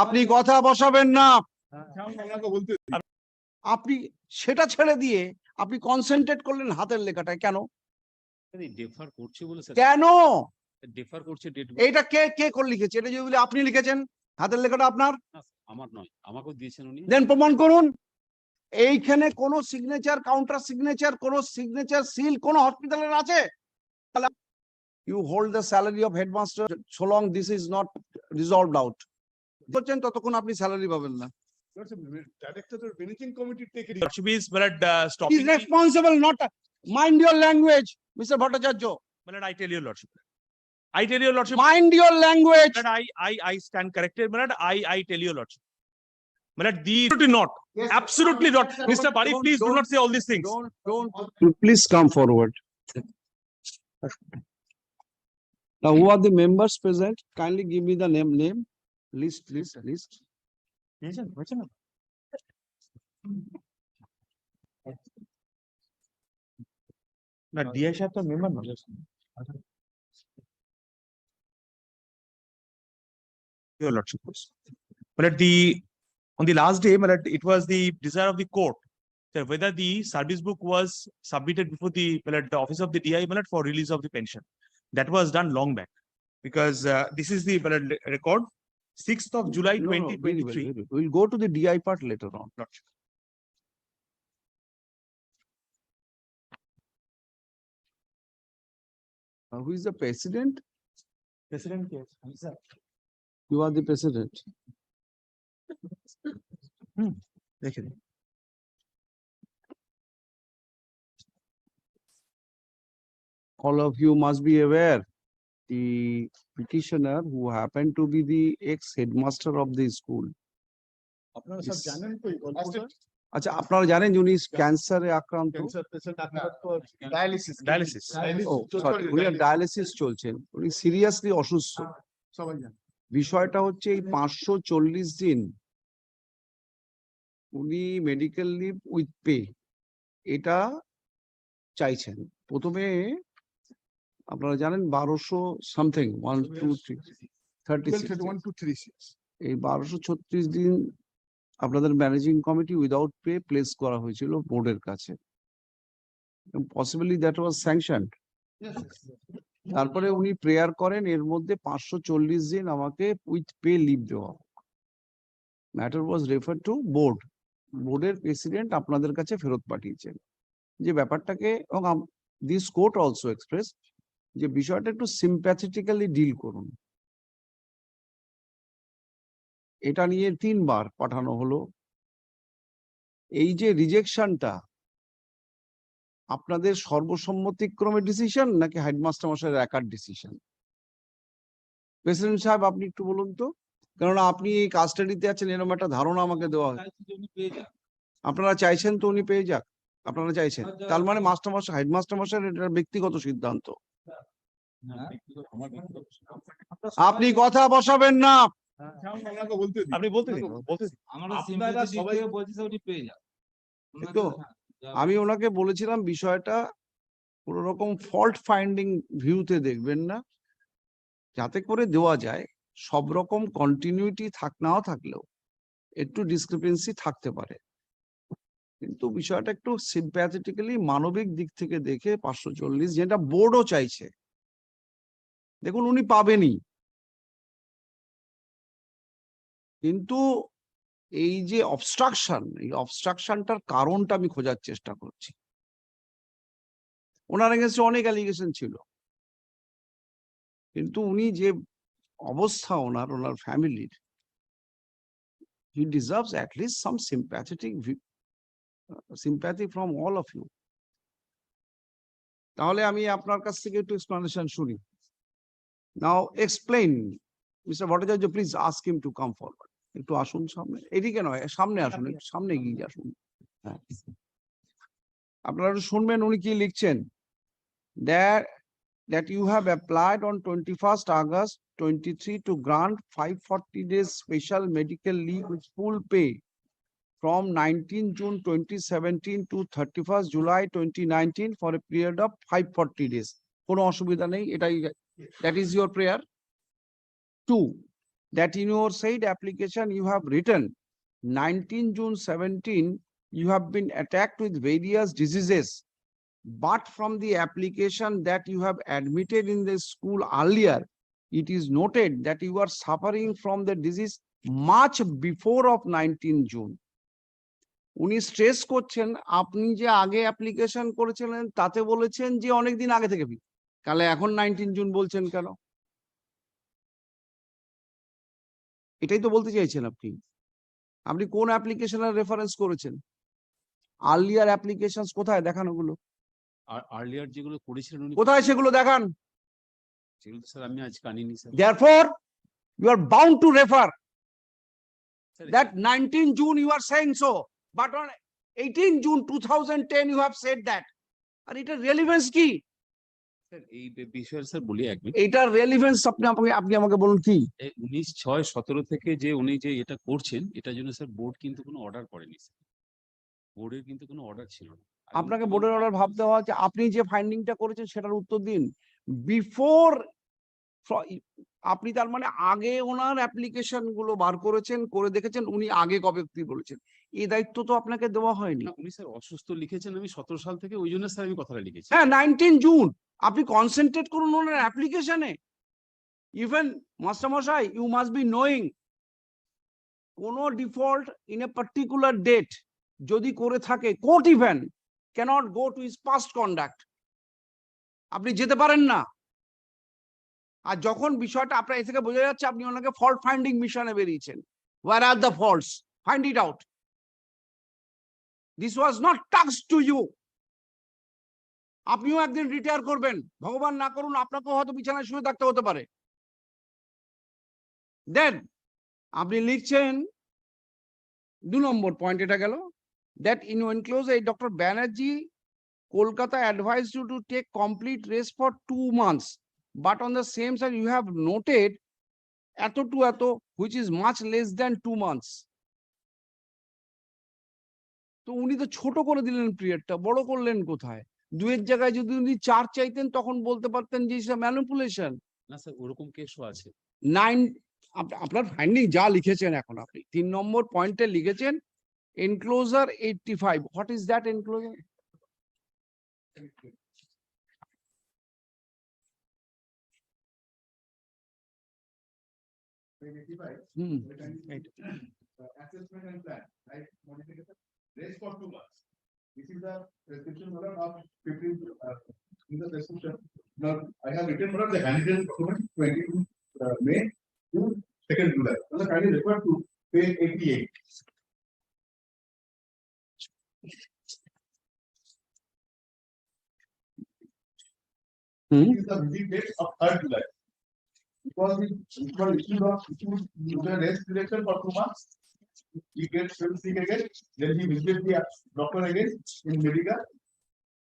আপনি কথা বসাবেন না, আপনি সেটা ছেড়ে দিয়ে আপনি কনসেন্ট্রেট করলেন হাতের লেখাটায়। কেন ডিফার করছে বলে স্যার, কেন ডিফার করছে ডেট। এইটা কে কে করে লিখেছে? এটা যদি আপনি লিখেছেন, হাতের লেখাটা আপনার, আমার নয়, আমাকেও দিয়েছেন উনি। দেন প্রমাণ করুন। এইখানে কোন সিগনেচার, কাউন্টার সিগনেচার, কোন সিগনেচার সিল কোন হসপিটালের আছে? You hold the salary of headmaster so long this is not resolved out. ততক্ষণ আপনি স্যালারি পাবেন না। Lordship is stopping. He is responsible, not mind your language, Mr. Bhattacharya. I tell you, Lordship. I tell you, Lordship. Mind your language. I stand corrected. I tell you, Lordship. Absolutely not. Absolutely not. Mr. Bari, please do not say all these things. Don't. Please come forward. Now, who are the members present? Kindly give me the name. List. Na DI Shah to member no. Your Lordship. On the last day, it was the desire of the court that whether the service book was submitted before the office of the DI for release of the pension. That was done long back, because this is the record, 6th of July 2023. We'll go to the DI part later on. Lordship. Who is the president? President, yes. You are the president. All of you must be aware, the petitioner who happened to be the ex-headmaster of the school. আচ্ছা, আপনারা জানেন যে উনি ক্যান্সারে আক্রান্ত, Dialysis. Dialysis চলছেন, উনি seriously অসুস্থ। বিষয়টা হচ্ছে এই 540 দিন উনি মেডিকেল লিভ উইথ পে এটা চাইছেন। প্রথমে আপনারা জানেন 1200 সামথিং 1 2 3 36 এই 1236 দিন আপনাদের managing committee without pay place করা হয়েছিল বোর্ডের কাছে। Possibly that was sanctioned. তারপরে উনি প্রেয়ার করেন এর মধ্যে 540 দিন আমাকে উইথ পে লিভ দেওয়া। Matter was refer to board. বোর্ডের প্রেসিডেন্ট আপনাদের কাছে ফেরত পাঠিয়েছেন যে ব্যাপারটাকে, এবং দিস কোর্ট অলসো এক্সপ্রেস যে বিষয়টা একটু সিম্প্যাথেটিক্যালি ডিল করুন। এটা নিয়ে 3 বার পাঠানো হলো। এই যে রিজেকশনটা আপনাদের সর্বসম্মতিক্রমে ডিসিশন নাকি হেডমাস্টার মশাইয়ের একার ডিসিশন? প্রেসিডেন্ট সাহেব আপনি একটু বলুন তো, কেননা আপনি এই কাস্টাডিতে আছেন এরকম একটা ধারণা আমাকে দেওয়া হয়। আপনারা চাইছেন তো উনি পেয়ে যাক, আপনারা চাইছেন, তার মানে মাস্টার মশাই, হেডমাস্টার মশাইয়ের এটা ব্যক্তিগত সিদ্ধান্ত। আপনি কথা বসাবেন না, আপনি বলতে তো আমি ওনাকে বলেছিলাম বিষয়টা কোন রকম ফল্ট ফাইন্ডিং ভিউতে দেখবেন না, যাতে করে দেওয়া যায়। সব রকম কন্টিনিউটি নাও থাকলেও একটু ডিসক্রিপেন্সি থাকতে পারে, কিন্তু বিষয়টা একটু সিম্প্যাথেটিক্যালি মানবিক দিক থেকে দেখে 540 যেটা বোর্ডও চাইছে, দেখুন উনি পাবেনই, কিন্তু এই যে অবস্ট্রাকশন, এই অবস্ট্রাকশনটার কারণটা আমি খোঁজার চেষ্টা করছি। ওনার এগেইনস্টে অনেক অ্যালিগেশন ছিল, কিন্তু উনি যে অবস্থা ওনার ফ্যামিলির, he deserves at least some sympathy from all of you. তাহলে আমি আপনার কাছ থেকে একটু এক্সপ্লেনেশন শুনি। Now explain, Mr. Bhattacharya, please ask him to come forward. একটু আসুন সামনে, এদিকে নয়, সামনে আসুন, একটু সামনে এগিয়ে আসুন। হ্যাঁ, আপনারা একটু শুনবেন উনি কি লিখছেন। That you have applied on 21st August 23 to grant 540 days special medical leave with full pay from 19 June 2017 to 31st July 2019 for a period of 540 days. কোনো অসুবিধা নেই, এটাই, that is your prayer. 2, that in your said application you have written 19 June 17, you have been attacked with various diseases. But from the application that you have admitted in the school earlier, it is noted that you are suffering from the disease much before of 19 June. উনি stress করছেন আপনি যে আগে application করেছিলেন তাতে বলেছেন যে অনেকদিন আগে থেকে তাহলে এখন 19 জুন বলছেন কেন? এটাই তো বলতে চাইছেন আপনি। আপনি কোন অ্যাপ্লিকেশনের রেফারেন্স করেছেন? আর্লিয়ার অ্যাপ্লিকেশনস কোথায় দেখান ওগুলো? আর আর্লিয়ার যেগুলো করেছিলেন উনি কোথায় সেগুলো দেখান? সেগুলো স্যার আমি আজ আনিনি sir. Therefore, you are bound to refer sir, that 19 June you are saying so, but on 18 June 2010 you have said that. আর এটা রেলেভেন্স কি? স্যার এই বিষয়ে স্যার বলি এক মিনিট। এটার রেলেভেন্স আপনি আমাকে বলুন কি? 19/6/17 থেকে যে উনি যে এটা করছেন এটার জন্য স্যার বোর্ড কিন্তু কোনো অর্ডার করেনি স্যার। বোর্ডের কিন্তু কোনো অর্ডার ছিল না। আপনাকে বোর্ডের অর্ডার ভাবতে হওয়া যে আপনি যে ফাইন্ডিংটা করেছেন সেটার উত্তর দিন। বিফোর আপনি তার মানে আগে ওনার অ্যাপ্লিকেশন গুলো বার করেছেন, করে দেখেছেন উনি আগে কবে কি বলেছেন, এই দায়িত্ব তো আপনাকে দেওয়া হয়নি। না, উনি স্যার অসুস্থ লিখেছেন আমি 17 সাল থেকে, ওই জন্য স্যার আমি কথাটা লিখেছি। হ্যাঁ 19 জুন আপনি কনসেন্ট্রেট করুন ওনার অ্যাপ্লিকেশনে। ইভেন মাস্টারমশাই ইউ মাস্ট বি নোয়িং কোন default in a particular date যদি করে থাকে court even cannot go to his past conduct, আপনি যেতে পারেন না। আর যখন বিষয়টা আপনার এ থেকে বোঝা যাচ্ছে আপনি ওনাকে ফল্ট ফাইন্ডিং মিশনে বেরিয়েছেন, where are the faults, find it out. This was not task to you. আপনিও একদিন রিটায়ার করবেন, ভগবান না করুন আপনাকেও হয়তো বিছানায় শুয়ে থাকতে হতে পারে। দেন আপনি লিখছেন 2 নম্বর পয়েন্ট, এটা গেল that in enclosure Dr. Banerjee Kolkata advised you to take complete rest for 2 months, but on the same side you have noted eto to eto which is much less than 2 months. তো উনি তো ছোট করে দিলেন পিরিয়ডটা, বড় করলেন কোথায়? 2 এর জায়গায় যদি উনি 4 চাইতেন তখন বলতে পারতেন যে ইটস আ ম্যানিপুলেশন। না স্যার ওরকম কেসও আছে। 9 আপনার ফাইন্ডিং যা লিখেছেন এখন আপনি 3 নম্বর পয়েন্টে লিখেছেন enclosure 85. What is that enclosure? Assessment and plan, right? Modification, rest for 2 months. This is the prescription order of 15, in the prescription. Now, I have written order the handwritten document 22 May to 2nd July. Also, kindly refer to page 88. This is the visit date of 3rd July. Because it was issued the rest direction for 2 months. He gets sick again, then he visits the doctor again in Medica,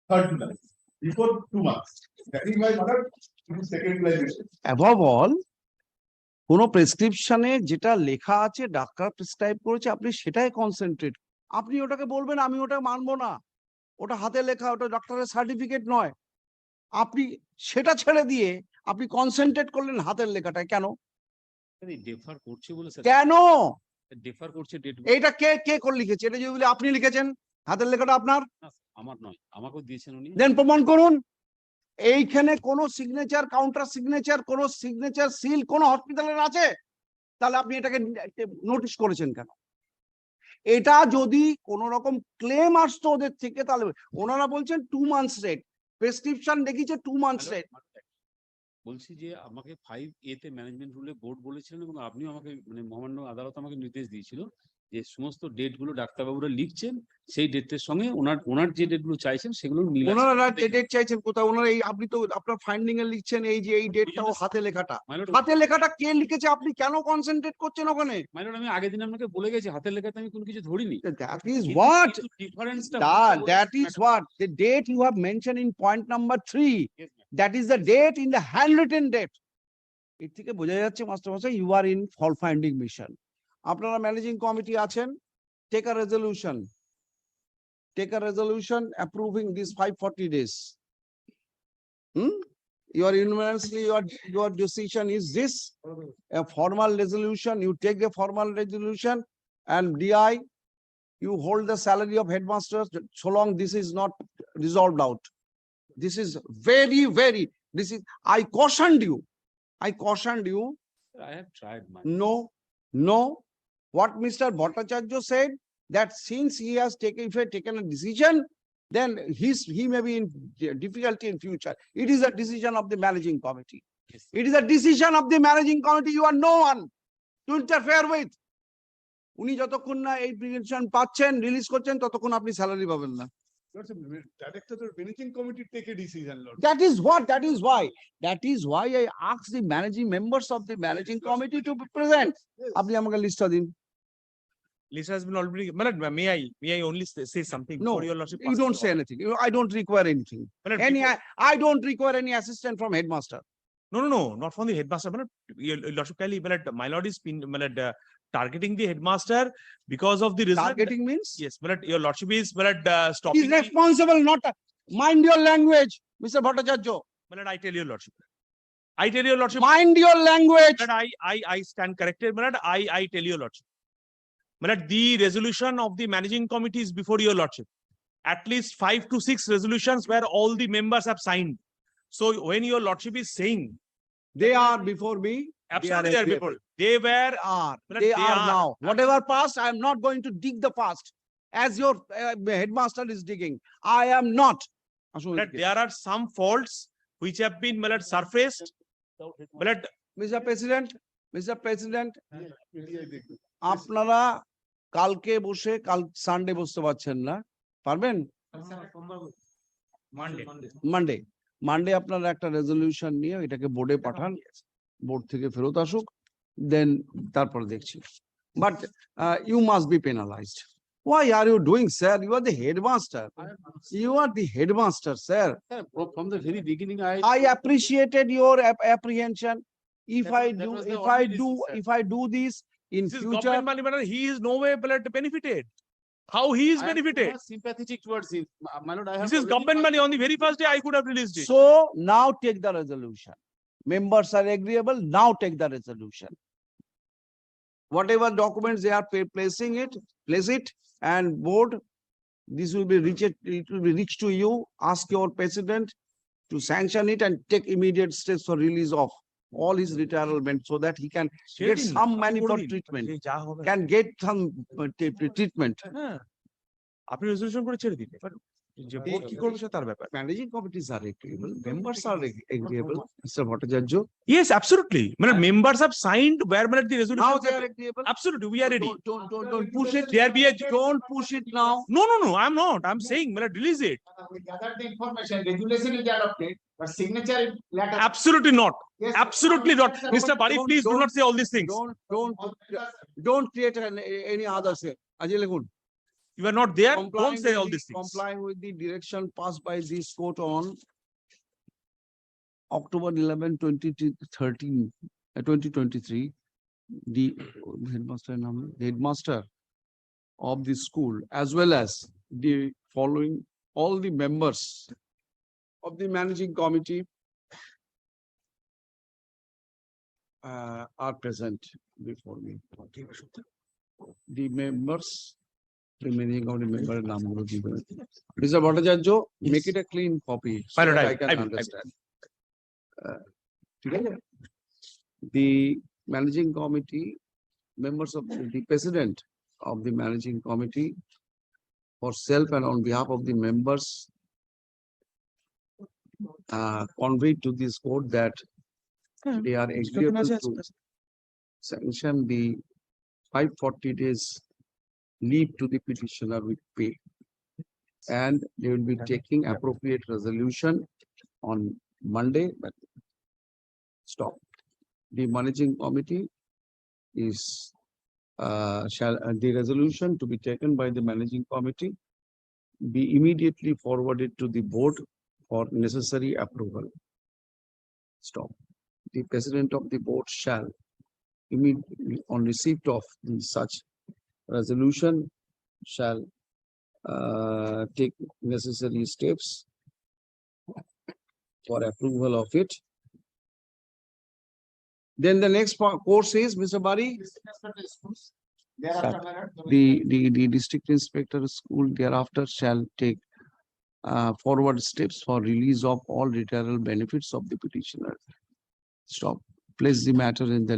3rd July, before 2 months. That is why mother, it is 2nd July. Above all, কোন প্রেসক্রিপশনে যেটা লেখা আছে doctor prescribe করেছে আপনি সেটাই concentrate. আপনি ওটাকে বলবেন আমি ওটা মানবো না, ওটা হাতে লেখা, ওটা ডক্টরের সার্টিফিকেট নয়, আপনি সেটা ছেড়ে দিয়ে আপনি কনসেন্ট্রেট করলেন হাতের লেখাটায়। কেন? ডেফার করছে বলে স্যার। কেন ডেফার করছে ডেট? এটা কে করে লিখেছে? এটা যদি আপনি লিখেছেন হাতের লেখাটা আপনার? আমার নয়, আমাকেও দিয়েছেন উনি। দেন প্রমাণ করুন। এইখানে কোন সিগনেচার, কাউন্টার সিগনেচার, কোন সিগনেচার সিল কোন হসপিটালের আছে? তাহলে আপনি এটাকে নোটিশ করেছেন কেন? এটা যদি কোন রকম ক্লেম আসতো ওদের থেকে তাহলে ওনারা বলছেন 2 মান্থস রেট, প্রেসক্রিপশন দেখিয়েছে 2 মান্থস রেট। বলছি যে আমাকে 5A তে ম্যানেজমেন্ট রুলে বোর্ড বলেছিলেন এবং আপনিও আমাকে মানে মহামান্য আদালত আমাকে নির্দেশ দিয়েছিল যে সমস্ত ডেট গুলো ডাক্তারবাবুরা লিখছেন সেই ডেটের সঙ্গে ওনার যে ডেট গুলো চাইছেন সেগুলো মিল আছে। ওনারা ডেট চাইছেন কোথায়? ওনারা এই আপনি তো আপনার ফাইন্ডিং এ লিখছেন এই যে এই ডেটটাও হাতে লেখাটা। হাতে লেখাটা কে লিখেছে? আপনি কেন কনসেন্ট্রেট করছেন ওখানে? মাইলর আমি আগের দিন আপনাকে বলে গেছি হাতের লেখাতে আমি কোনো কিছু ধরিনি। That is what ডিফারেন্সটা that is what the date you have mentioned in point number 3, that is the date in the handwritten date. এর থেকে বোঝা যাচ্ছে মাস্টারমশাই you are in fault finding mission. আপনারা ম্যানেজিং কমিটি আছেন, take a resolution approving this 540 days. your decision is this, a formal resolution, you take a formal resolution, and DI, you hold the salary of headmasters so long this is not resolved out. This is I cautioned you. I have tried my. No. What Mr. Bhattacharya said, that since he has taken a decision, then he may be in difficulty in future. It is a decision of the managing committee. Yes. It is a decision of the managing committee. You are no one to interfere with. উনি যতক্ষণ না এই presentation পাচ্ছেন, release করছেন, ততক্ষণ আপনি salary পাবেন না। Director of managing committee take a decision, Lord. That is why I asked the managing members of the managing committee to be present. আপনি আমাকে লিস্টটা দিন। List has been already, may I only say something? No, before your lordship you passes don't the say order? anything. I don't require anything. Malad, Any, before- I don't require any assistant from headmaster. No, not from the headmaster. Your lordship, my lord is targeting the headmaster because of the result. Targeting means? Yes, your lordship is stopping. He's responsible, not, mind your language, Mr. Bhattacharya. I tell your lordship. I tell your lordship. Mind your language. I stand corrected. I tell your lordship. The resolution of the managing committee is before your lordship. At least 5 to 6 resolutions where all the members have signed. So when your lordship is saying, They are before me. absolutely they are before, they were They are now. Whatever past, I am not going to dig the past as your headmaster is digging. I am not. there are some faults which have been surfaced. Mr. President, আপনারা কালকে বসে Sunday বসতে পারছেন না, পারবেন? Monday আপনারা একটা resolution নিয়ে এটাকে বোর্ডে পাঠান, বোর্ড থেকে ফেরত আসুক, দেন তারপরে দেখছি। But you must be penalised. Why are you doing, sir? You are the headmaster. You are the headmaster, sir. From the very beginning, I appreciated your apprehension. If That I was- that do, was the if only I reason, do, sir. if I do this in This is future, government money, he is no way benefited. How he is benefited? sympathetic towards him. My lord, I have. This is government money. On the very first day, I could have released it. so now take the resolution. Members are agreeable, now take the resolution. Whatever documents they are placing it, place it, and board, this will be reached, it will be reached to you. Ask your president to sanction it and take immediate steps for release of all his retirement so that he can get some money for treatment, can get some treatment. আপনি resolution করে ছেড়ে দিন, যে board কি করবে সে তার ব্যাপার। Managing committees are agreeable, members are agreeable, Mr. Bhattacharya. Yes, absolutely. Members have signed where the resolution. Now they are agreeable. Absolutely, we are ready. Don't push it. There be a, Don't push it now. no, I'm not. I'm saying, release it. We gathered the information, regulation is adopted, but signature letter. Absolutely not. Yes, Absolutely not. Mr. Bari, please do not say all these things. Don't create any other say. Ajay Lekhun. You are not there. Don't say all these things. Complying with the direction passed by this court on October 11, 2023, the headmaster of the school, as well as the following, all the members of the managing committee are present before me. The members, the managing committee member নামগুলো দিবেন। Mr. Bhattacharya, make it a clean copy so My lord, that I I can will. understand. ঠিক আছে? The managing committee, members of the president of the managing committee, for self and on behalf of the members, conveyed to this court that they are agreeable to sanction the 540 days leave to the petitioner with pay. And they will be taking appropriate resolution on Monday, but stop. The managing committee is, the resolution to be taken by the managing committee be immediately forwarded to the board for necessary approval. Stop. The president of the board shall immediately on receipt of the such resolution shall take necessary steps for approval of it Then the next course is, Mr. Bari, District inspector schools, thereafter Sir, my lord, the district inspector school thereafter shall take forward steps for release of all retirement benefits of the petitioner. Stop. Place the matter in the